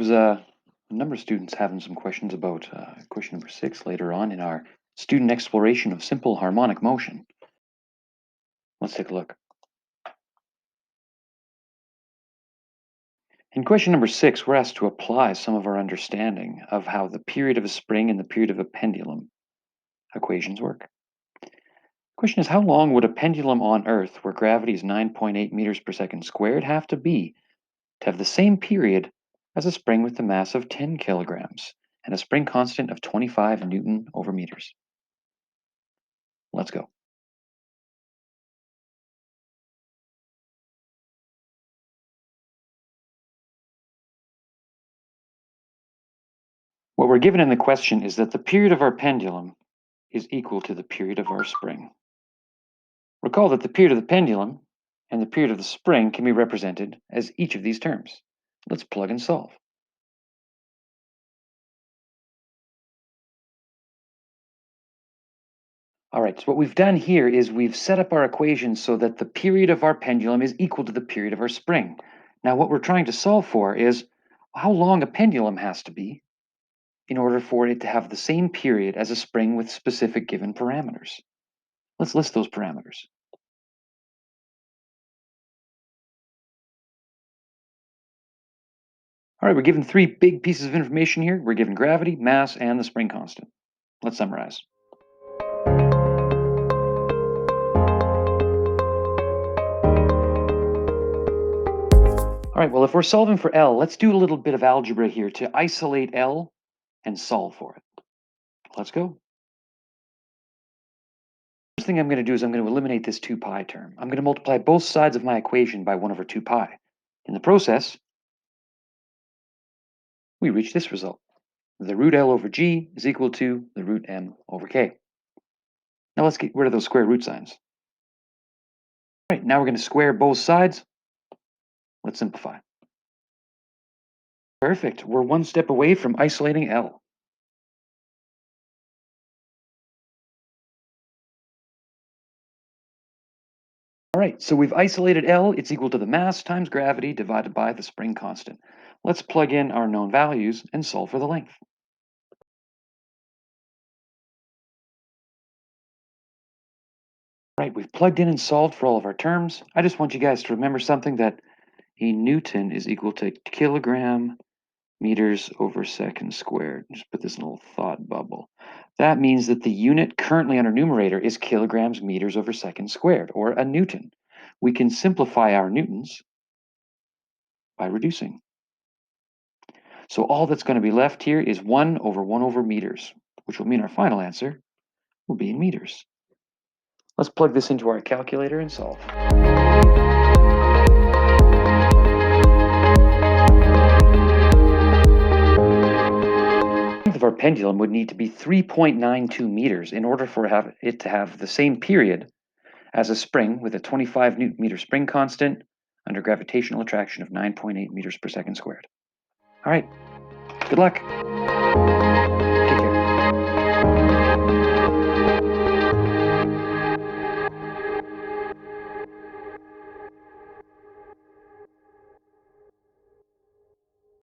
was a number of students having some questions about question number 6 later on in our student exploration of simple harmonic motion. Let's take a look. In question number 6, we're asked to apply some of our understanding of how the period of a spring and the period of a pendulum equations work. The question is, how long would a pendulum on Earth, where gravity is 9.8 meters per second squared, have to be to have the same period as a spring with a mass of 10 kilograms and a spring constant of 25 Newton over meters? Let's go. What we're given in the question is that the period of our pendulum is equal to the period of our spring. Recall that the period of the pendulum and the period of the spring can be represented as each of these terms. Let's plug and solve. All right, so what we've done here is we've set up our equation so that the period of our pendulum is equal to the period of our spring. Now, what we're trying to solve for is how long a pendulum has to be in order for it to have the same period as a spring with specific given parameters. Let's list those parameters. All right, we're given 3 big pieces of information here. We're given gravity, mass, and the spring constant. Let's summarize. All right, well, if we're solving for L, let's do a little bit of algebra here to isolate L and solve for it. Let's go. First thing I'm going to do is I'm going to eliminate this 2 pi term. I'm going to multiply both sides of my equation by 1 over 2 pi. In the process, we reach this result. The root L over G is equal to the root M over K. Now let's get rid of those square root signs. All right, now we're going to square both sides. Let's simplify. Perfect. We're 1 step away from isolating L. All right, so we've isolated L. It's equal to the mass times gravity divided by the spring constant. Let's plug in our known values and solve for the length. All right, we've plugged in and solved for all of our terms. I just want you guys to remember something, that a Newton is equal to kilogram meters over second squared. Just put this in a little thought bubble. That means that the unit currently on our numerator is kilograms meters over second squared, or a Newton. We can simplify our Newtons by reducing. So all that's going to be left here is 1 over meters, which will mean our final answer will be in meters. Let's plug this into our calculator and solve. The length of our pendulum would need to be 3.92 meters in order for it to have the same period as a spring with a 25 Newton meter spring constant under gravitational attraction of 9.8 meters per second squared. All right, good luck.